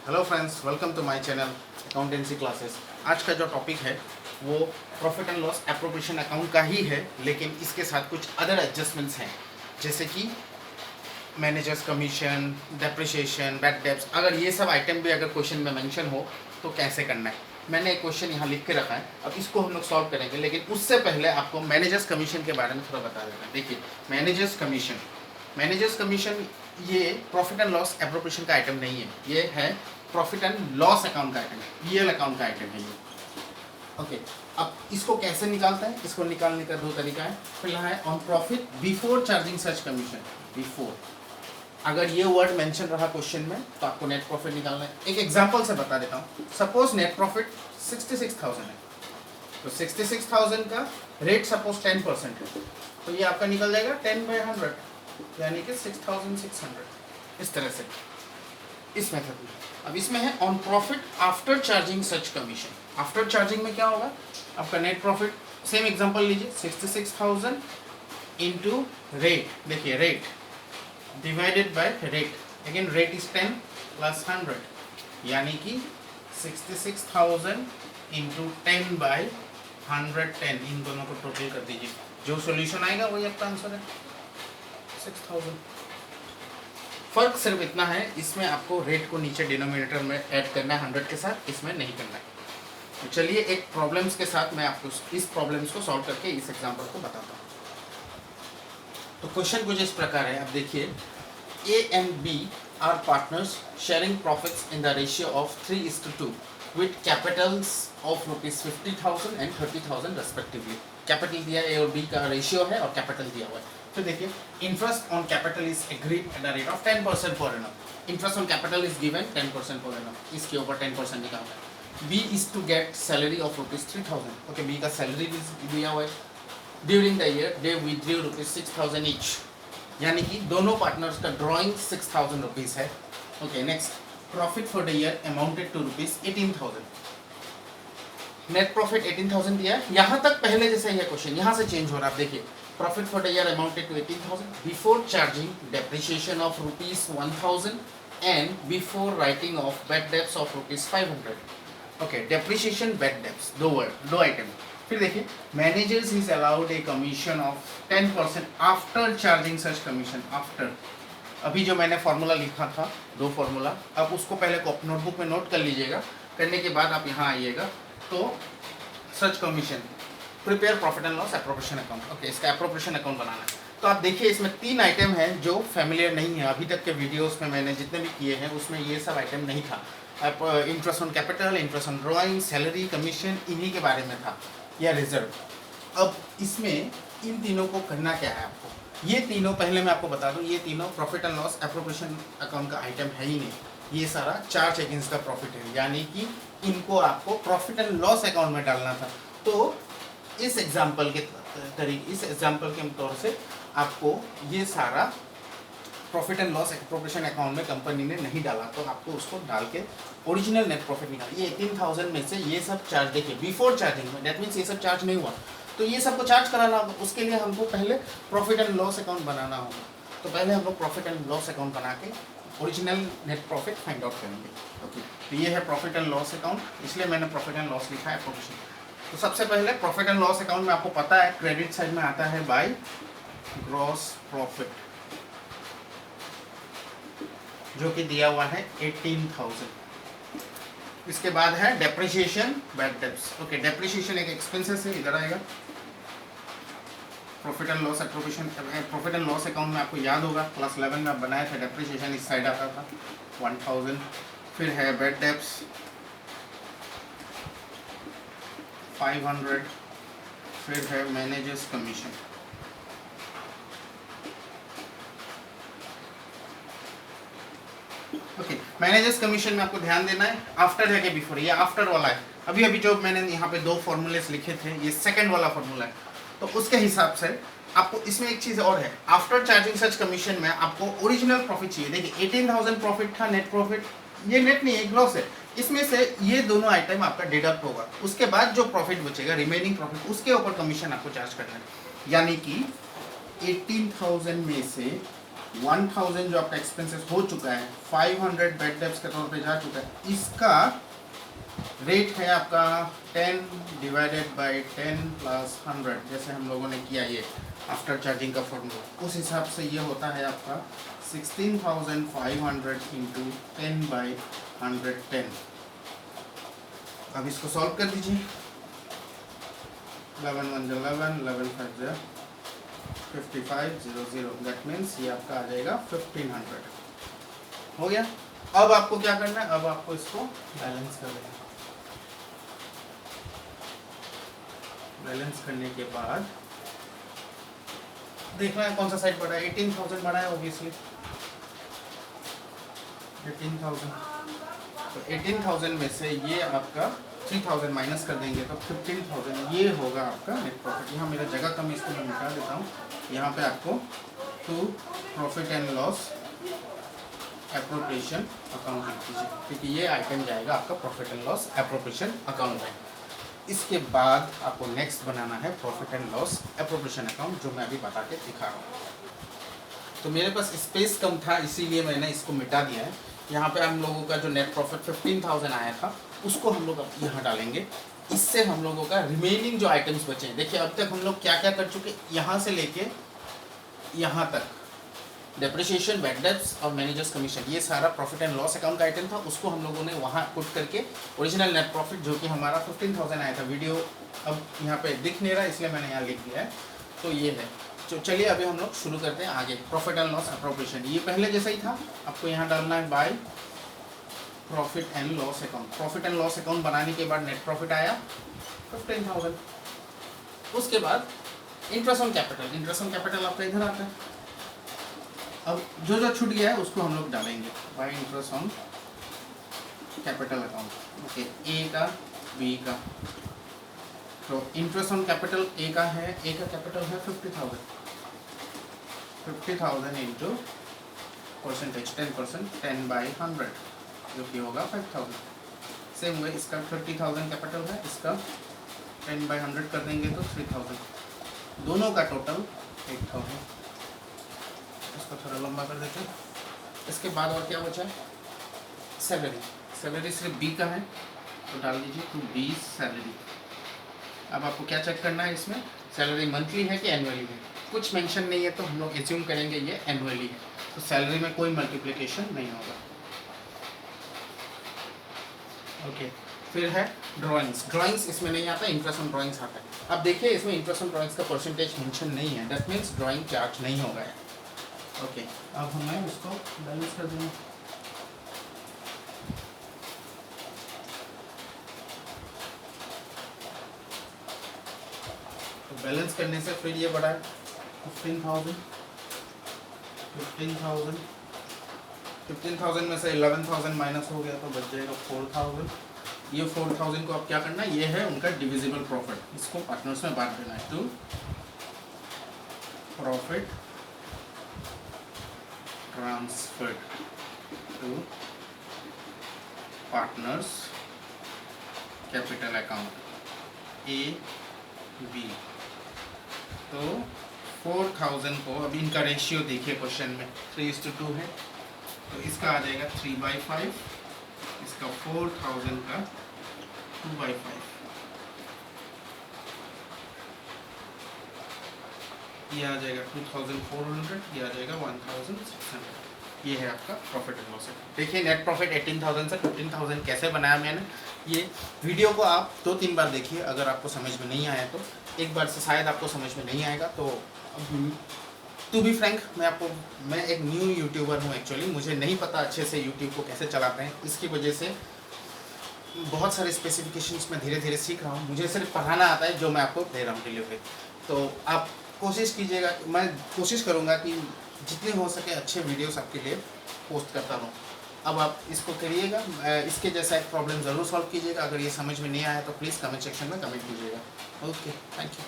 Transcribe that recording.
Hello friends, welcome to my channel accountancy classes. आज का जो टॉपिक है वो profit and loss appropriation account का ही है, लेकिन इसके साथ कुछ अदर एडजस्टमेंट्स हैं, जैसे कि managers commission, depreciation, bad debts. अगर ये सब आइटम भी अगर क्वेश्चन में मेंशन हो तो कैसे करना है, मैंने एक क्वेश्चन यहाँ लिख के रखा है। अब इसको हम लोग सॉल्व करेंगे, लेकिन उससे पहले आपको मैनेजर्स कमीशन के बारे में थोड़ा बता देता हूँ। देखिए, मैनेजर्स कमीशन ये प्रॉफिट एंड लॉस एप्रोप्रिएशन का आइटम नहीं है, ये है प्रॉफिट एंड लॉस अकाउंट का आइटम है, पीएल अकाउंट का आइटम है ये। ओके, अब इसको कैसे निकालता है? इसको निकालने का दो तरीका है। पहला है on profit before charging such commission. Before, अगर ये वर्ड मेंशन रहा क्वेश्चन में तो आपको नेट प्रॉफिट निकालना है। एक एग्जांपल से बता देता हूँ। सपोज नेट प्रॉफिट 66,000 है, तो 66,000 का रेट सपोज 10% है, तो ये आपका निकल जाएगा 10/100, यानी कि 6,600। इस तरह से इस मेथड में। अब इसमें है on profit after charging such commission. After charging में क्या होगा? आपका नेट प्रॉफिट, सेम एग्जांपल लीजिए, 66,000 इंटू रेट। देखिए, rate divided by rate, again rate is 10 plus 100, यानी कि 66,000 इंटू 10/110। इन दोनों को टोटल कर दीजिए, जो सोल्यूशन आएगा वही आपका आंसर है, 6,000। फर्क सिर्फ इतना है, इसमें आपको रेट को नीचे डिनोमिनेटर में ऐड करना है 100 के साथ, इसमें नहीं करना है। तो चलिए एक प्रॉब्लम्स के साथ मैं आपको इस प्रॉब्लम्स को सॉल्व करके इस एग्जांपल को बताता हूँ। तो क्वेश्चन कुछ इस प्रकार है, आप देखिए, A and B are partners sharing profits in the ratio of 3:2 with capitals of ₹50,000 and 30,000 respectively. Capital दिया ए और बी का रेशियो है और कैपिटल दिया हुआ है। तो देखिए, interest on capital is agreed at the rate of 10% per annum. Interest on capital is given 10% per annum, इसके ऊपर 10% निकालना है। B is to get salary of ₹3,000। Okay, B का सैलरी भी दिया हुआ है। During the year they withdrew ₹6,000 each, यानी कि दोनों पार्टनर्स का ड्रॉइंग ₹6,000 है। Okay, next, profit for the year amounted to ₹18,000। Net profit 18,000 दिया है। यहाँ तक पहले जैसा ही है क्वेश्चन, यहाँ से चेंज हो रहा है। आप देखिए, profit for the year amounted to 18,000 before charging depreciation of ₹1,000 and before writing off bad debts of ₹500। Okay, depreciation, bad debts, दो आइटम। फिर देखिए, managers is allowed a commission of 10% after charging such commission. After, अभी जो मैंने formula लिखा था, दो formula, अब उसको पहले नोटबुक में नोट कर लीजिएगा। करने के बाद आप यहाँ आइएगा, तो सच commission, prepare profit and loss appropriation account. Okay, इसका एप्रोप्रिएशन अकाउंट बनाना है। तो आप देखिए, इसमें 3 आइटम हैं जो फैमिलियर नहीं है। अभी तक के वीडियोस में मैंने जितने भी किए हैं उसमें ये सब आइटम नहीं था। Interest on capital, interest on drawing, salary, commission, इन्हीं के बारे में था, या रिजर्व। अब इसमें इन तीनों को करना क्या है आपको? ये तीनों, पहले मैं आपको बता दूं, ये तीनों profit and loss appropriation account का आइटम है ही नहीं। ये सारा चार्ज अगेंस्ट द प्रॉफिट है, यानी कि इनको आपको प्रॉफिट एंड लॉस अकाउंट में डालना था। तो इस एग्जाम्पल के तौर से आपको ये सारा profit and loss appropriation account में कंपनी ने नहीं डाला, तो आपको उसको डाल के ओरिजिनल नेट प्रॉफिट निकाल। ये 18,000 में से ये सब चार्ज, देखिए, बिफोर चार्जिंग में, डेट मीन्स ये सब चार्ज नहीं हुआ, तो ये सबको चार्ज कराना होगा। उसके लिए हमको पहले प्रॉफिट एंड लॉस अकाउंट बनाना होगा। तो पहले हम लोग प्रॉफिट एंड लॉस अकाउंट बना के original net profit find out करेंगे। ओके, तो ये है प्रॉफिट एंड लॉस अकाउंट, इसलिए मैंने प्रॉफिट एंड लॉस लिखा है एप्रोप्रिएशन। तो सबसे पहले प्रॉफिट एंड लॉस अकाउंट में आपको पता है क्रेडिट साइड में आता है बाय ग्रॉस प्रॉफिट, जो कि दिया हुआ है 18,000। इसके बाद है depreciation, bad debts. Okay, depreciation एक एक्सपेंसेस है, इधर आएगा। Profit and loss appropriation, profit and loss account में आपको याद होगा क्लास 11 में आप बनाए थे, डेप्रिसिएशन इस साइड आता था 1,000। फिर है बैड डेब्ट्स 500। फिर है managers commission, okay, managers commission में आपको ध्यान देना है आफ्टर है कि बिफोर। ये आफ्टर वाला है। अभी अभी जो मैंने यहाँ पे 2 फॉर्मूलेस लिखे थे, ये सेकंड वाला फॉर्मूला है, तो उसके हिसाब से आपको इसमें एक चीज़ और है, आफ्टर चार्जिंग सच कमीशन में आपको ओरिजिनल प्रॉफिट चाहिए। देखिए, 18,000 प्रॉफिट था, नेट प्रॉफिट, ये नेट नहीं है, ग्रॉस है। इसमें से ये दोनों आइटम आपका डिडक्ट होगा, उसके बाद जो प्रॉफिट बचेगा, रिमेनिंग प्रॉफिट, उसके ऊपर कमीशन आपको चार्ज करना है। यानी कि 18,000 में से 1000 जो आपका एक्सपेंसेस हो चुका है, 500 बेड डेप्स के तौर पे जा चुका है, इसका रेट है आपका 10 डिवाइडेड बाई 10 प्लस 100, जैसे हम लोगों ने किया ये आफ्टर चार्जिंग का फॉर्मूला, उस हिसाब से ये होता है आपका 16,500 इंटू 10 बाई 110। अब इसको सॉल्व कर दीजिए। 11 1 11, 11 5 5500, दैट मीन्स ये आपका आ जाएगा 1500। हो गया। अब आपको क्या करना है, अब आपको इसको बैलेंस कर देना। बैलेंस करने के बाद देखना है कौन सा साइड बढ़ा है। 18,000 बढ़ा है ऑब्वियसली, 18,000। तो 18,000 में से ये आपका 3,000 माइनस कर देंगे तो 15,000 ये होगा आपका नेट प्रॉफिट। यहाँ मेरा जगह कम है, इसको मैं मिटा देता हूँ। यहाँ पे आपको to profit and loss appropriation account लिख दीजिए, क्योंकि ये आइटम जाएगा आपका profit and loss appropriation account में। इसके बाद आपको नेक्स्ट बनाना है profit and loss appropriation account, जो मैं अभी बता के दिखा रहा हूँ। तो मेरे पास स्पेस कम था, इसीलिए मैंने इसको मिटा दिया है। यहाँ पे हम लोगों का जो नेट प्रॉफिट 15,000 आया था, उसको हम लोग अब यहाँ डालेंगे। इससे हम लोगों का रिमेनिंग जो आइटम्स बचे हैं, देखिए अब तक हम लोग क्या क्या कर चुके, यहाँ से लेके यहाँ तक डेप्रिसिएशन, बैड डेब्ट्स और मैनेजर्स कमीशन, ये सारा प्रॉफिट एंड लॉस अकाउंट का आइटम था। उसको हम लोगों ने वहाँ पुट करके ओरिजिनल नेट प्रॉफिट जो कि हमारा 15,000 आया था, वीडियो अब यहाँ पे दिख नहीं रहा इसलिए मैंने यहाँ लिख दिया है, तो ये है। तो चलिए अभी हम लोग शुरू करते हैं आगे। प्रॉफिट एंड लॉस एप्रोप्रिएशन ये पहले जैसा ही था, आपको यहाँ डालना है by profit and loss account. Profit and loss account बनाने के बाद नेट प्रॉफिट आया 15,000। उसके बाद interest on capital, interest on capital आपका इधर आता है। अब जो जो छूट गया है उसको हम लोग डालेंगे by interest on capital account. Okay, A का, बी का। तो इंटरेस्ट ऑन कैपिटल ए का है, ए का कैपिटल है 50,000। 50,000 इंटू परसेंटेज 10%, 10 बाई 100 जो कि होगा 5,000। सेम वे इसका 30,000 कैपिटल है, इसका 10 बाई 100 कर देंगे तो 3,000, दोनों का टोटल 8,000। इसको थोड़ा लंबा कर देते हैं। इसके बाद और क्या बचा है, सैलरी। सैलरी सिर्फ बी का है तो डाल दीजिए टू बी सैलरी। अब आपको क्या चेक करना है, इसमें सैलरी मंथली है कि एनुअली है। कुछ मेंशन नहीं है तो हम लोग एज्यूम करेंगे ये एनुअली है, तो सैलरी में कोई मल्टीप्लिकेशन नहीं होगा। ओके, फिर है ड्राइंग्स। ड्राइंग्स इसमें नहीं आता, इंटरेस्ट ऑन ड्राइंग्स आता है। अब देखिए इसमें इंटरेस्ट ऑन ड्राइंग्स का परसेंटेज मेंशन नहीं है, दैट मीन्स ड्राइंग चार्ज नहीं होगा। ओके, अब हमें इसको बैलेंस कर देंगे। तो बैलेंस करने से फिर ये बढ़ा है 15,000। 15,000 में से 11,000 माइनस हो गया तो बच जाएगा 4,000। ये 4,000 को अब क्या करना है, ये है उनका डिविजिबल प्रॉफिट, इसको पार्टनर्स में बांट देना है। To profit transferred to partners capital account A B. तो 4,000 को, अब इनका रेशियो देखिए क्वेश्चन में 3:2 है, तो इसका आ जाएगा 3/5, इसका 4,000 का 2/5, ये आ जाएगा 2,400, ये आ जाएगा 1,600। ये है आपका प्रॉफिट एंड लॉस। देखिए नेट प्रॉफिट 18,000 से 15,000 कैसे बनाया मैंने। ये वीडियो को आप 2-3 बार देखिए, अगर आपको समझ में नहीं आया तो एक बार से शायद आपको समझ में नहीं आएगा। तो टू बी फ्रैंक, मैं एक न्यू यूट्यूबर हूँ एक्चुअली, मुझे नहीं पता अच्छे से यूट्यूब को कैसे चलाते हैं। इसकी वजह से बहुत सारे स्पेसिफिकेशंस मैं धीरे धीरे सीख रहा हूँ। मुझे सिर्फ पढ़ाना आता है जो मैं आपको दे रहा हूँ डिलीवरी। तो आप कोशिश कीजिएगा, मैं कोशिश करूँगा कि जितने हो सके अच्छे वीडियोस आपके लिए पोस्ट करता रहूँ। अब आप इसको करिएगा, इसके जैसा एक प्रॉब्लम ज़रूर सॉल्व कीजिएगा। अगर ये समझ में नहीं आया तो प्लीज़ कमेंट सेक्शन में कमेंट कीजिएगा। Okay, thank you.